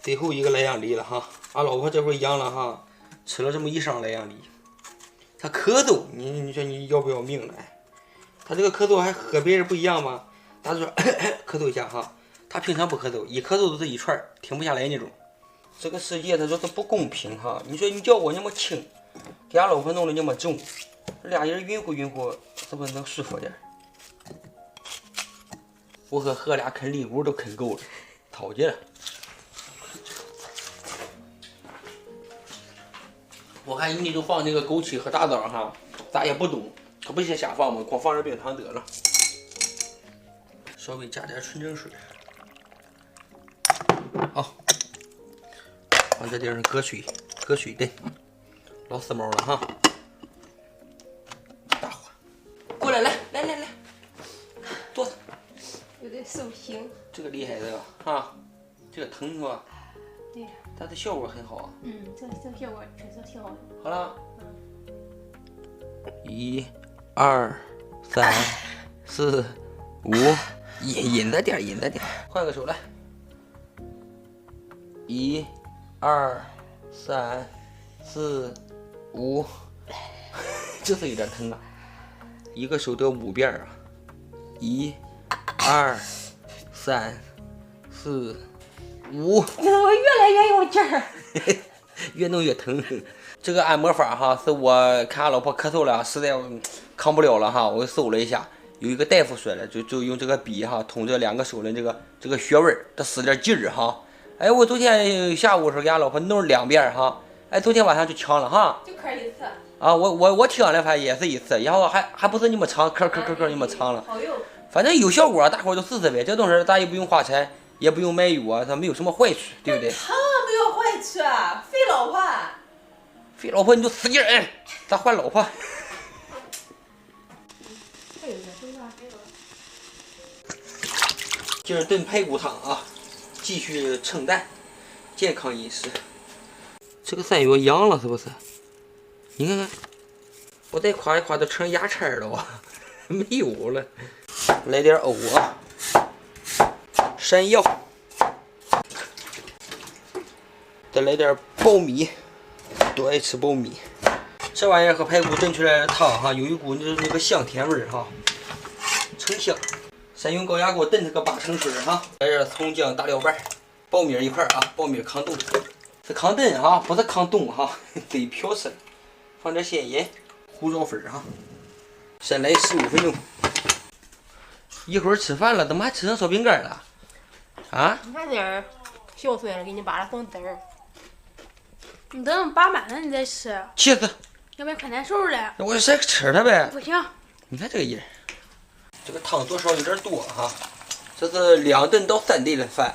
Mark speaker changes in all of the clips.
Speaker 1: 最后一个莱阳梨了哈，俺老婆这会养了哈，吃了这么一箱莱阳梨，它咳嗽，你说你要不要命了？它这个咳嗽还和别人不一样吗？大家说咳嗽一下哈，它平常不咳嗽，一咳嗽都是一串，停不下来那种。这个世界它说是不公平哈，你说你叫我那么轻，给俺老婆弄得那么重，俩人匀乎匀乎，是不是能舒服点？我和何俩啃梨骨都啃够了，讨厌了。我看你就放那个枸杞和大枣哈，咱也不懂，可不先瞎放嘛，光放点冰糖得了。稍微加点纯净水。好，往这地上搁水，搁水炖，老时髦了哈。大火，过来，来，坐着。
Speaker 2: 有点手型。这
Speaker 1: 个厉害的啊，这个疼是吧？
Speaker 2: 对。
Speaker 1: 但是效果很好啊。
Speaker 2: 这效果确实挺好的。
Speaker 1: 好了。1、2、3、4、5，引着点，换个手来。1、2、3、4、5，就是有点疼啊。一个手得5遍啊。1、2、3、4、5。
Speaker 2: 怎么越来越有劲儿？
Speaker 1: 越弄越疼。这个按摩法哈，是我看俺老婆咳嗽了，实在扛不了了哈，我搜了一下，有一个大夫说了，就用这个笔哈，捅这2个手的这个穴位，得使点劲儿哈。哎，我昨天下午的时候给俺老婆弄了2遍哈，哎，昨天晚上就强了哈。
Speaker 2: 就咳一次。
Speaker 1: 啊，我听了反正也是一次，然后还不是那么长，咳那么长了。反正有效果，大伙儿都试试呗。这东西咱也不用花钱，也不用买药啊，它没有什么坏处，对不对？
Speaker 3: 疼没有坏处啊，费老婆。
Speaker 1: 费老婆你就使劲摁，咱换老婆。今儿炖排骨汤啊，继续清淡，健康饮食。这个山药阳了是不是？你看看，我再夸一夸都成牙签了哇，没有了。来点藕啊，山药，再来点苞米。都爱吃苞米，这玩意儿和排骨炖出来的汤哈，有一股那个香甜味儿哈，成香。先用高压锅炖它个8成水哈，来点葱姜大料瓣，苞米一块啊，苞米炕炖，是炕炖哈，不是炕冻哈，得漂色。放点鲜盐、胡椒粉哈，先来15分钟。一会儿吃饭了，怎么还吃上烧饼干了？啊？
Speaker 2: 你看这儿孝顺了，给你扒了层籽儿。你等扒满了你再吃。
Speaker 1: 气死！
Speaker 2: 要不然快难受了。
Speaker 1: 我先吃它呗。
Speaker 2: 不行。
Speaker 1: 你看这个人，这个汤多少有点多哈。这是2顿到3顿的饭，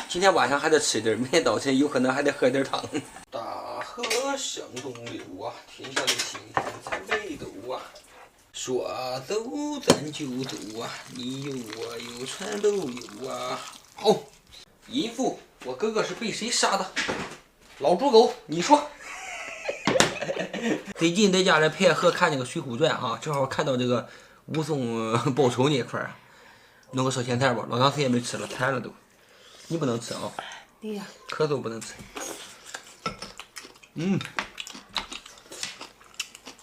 Speaker 1: 今天晚上还得吃点，明天早晨有可能还得喝点汤。大河向东流啊，天下的青天在北斗啊。说走咱就走啊，你有我有船都有啊。好，淫妇，我哥哥是被谁杀的？老猪狗，你说。最近在家里配合看那个《水浒传》哈，正好看到这个武松报仇那块儿，弄个烧咸菜吧，老长时间没吃了，馋了都。你不能吃啊？
Speaker 2: 对呀。
Speaker 1: 咳嗽不能吃。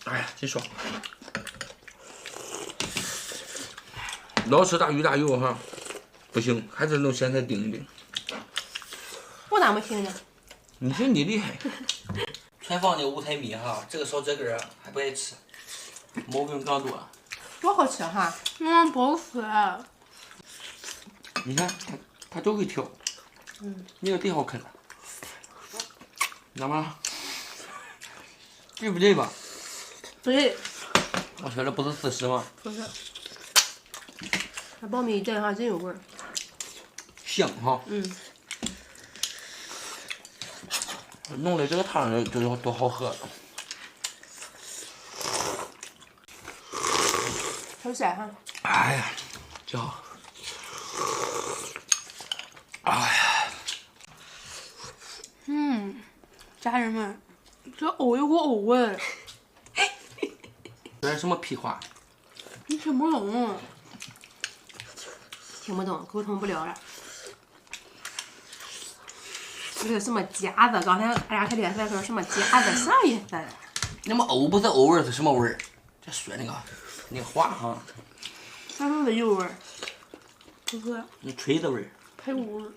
Speaker 1: 哎呀，真爽。老吃大鱼大肉哈，不行，还是弄咸菜顶一顶。
Speaker 2: 我咋没听呢？
Speaker 1: 你说你厉害。全放那五彩米哈，这个烧这根还不爱吃，毛病刚多。
Speaker 2: 多好吃哈！不好吃。
Speaker 1: 你看它都会挑，那个最好啃了，怎么了？对不对吧？
Speaker 2: 对。
Speaker 1: 我说的不是事实吗？
Speaker 2: 不是。那苞米蘸哈真有味儿。
Speaker 1: 香哈。弄的这个汤就是多好喝。
Speaker 2: 好咸哈。
Speaker 1: 哎呀，真好。哎呀。
Speaker 2: 家人们，这藕有股藕味。
Speaker 1: 这是什么屁话？
Speaker 2: 你听不懂。听不懂，沟通不了了。这是什么夹子？刚才俺俩看电视说什么夹子？啥意思？
Speaker 1: 那么藕不是藕味儿是什么味儿？这说那个话哈，
Speaker 2: 啥时候的油味儿？不是
Speaker 1: 那锤子味儿。
Speaker 2: 排骨味儿。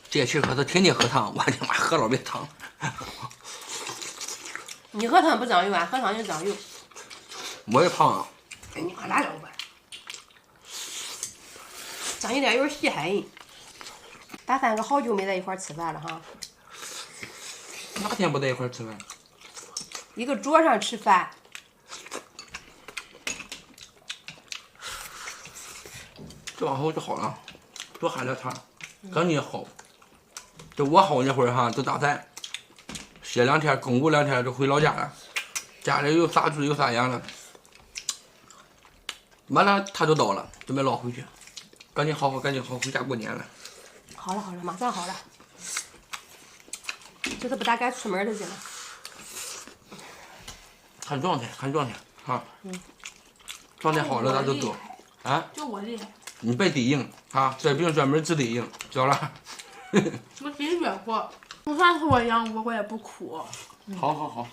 Speaker 1: 这期可是天天喝汤，我他妈喝老别汤。
Speaker 2: 你喝汤不长油啊？喝汤就长油。
Speaker 1: 我也胖啊。
Speaker 2: 哎，你喝辣椒吧。长一点油稀罕人。咱三个好久没在一块儿吃饭了哈。
Speaker 1: 哪天不在一块儿吃饭？
Speaker 2: 一个桌上吃饭。
Speaker 1: 这往后就好了，多喝点汤，赶紧好。这我好那会儿哈，就打算歇2天，巩固2天就回老家了。家里有啥猪有啥羊了，完了他就到了，准备捞回去，赶紧好回家过年了。
Speaker 2: 好了，马上好了。就是不大敢出门的劲了。
Speaker 1: 看状态啊。状态好了咱就走。啊？
Speaker 2: 就我厉害。
Speaker 1: 你别低应啊，这病专门治低应，知道了。
Speaker 4: 我真越过，就算是我养我也不哭。
Speaker 1: 好。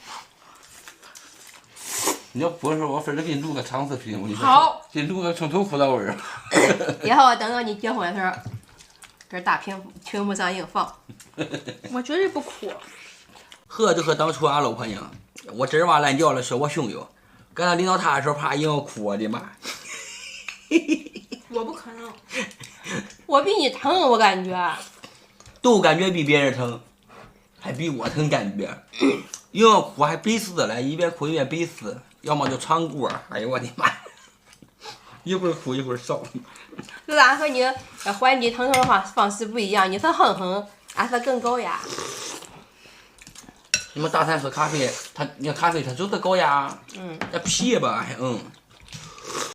Speaker 1: 你要不说，我分儿给你录个长视频，我跟你说。
Speaker 4: 好。
Speaker 1: 给你录个从头哭到尾儿。
Speaker 2: 以后等到你结婚的时候，搁大屏幕上硬放。
Speaker 4: 我绝对不哭。
Speaker 1: 喝就和当初俺老婆一样，我吱哇乱叫了，说我凶哟。刚才临到她的时候，啪硬要哭，我的妈！
Speaker 4: 我不可能。
Speaker 2: 我比你疼，我感觉。
Speaker 1: 都感觉比别人疼，还比我疼感觉。硬要哭还背死了，一边哭一边背死，要么就唱歌。哎呦我的妈！一会儿哭一会儿笑。
Speaker 2: 就是俺和你缓解疼痛的方式不一样，你是哼哼，俺是更高压。
Speaker 1: 你们大餐喝咖啡，你看咖啡它就是高压，
Speaker 2: 嗯。
Speaker 1: 那啤吧，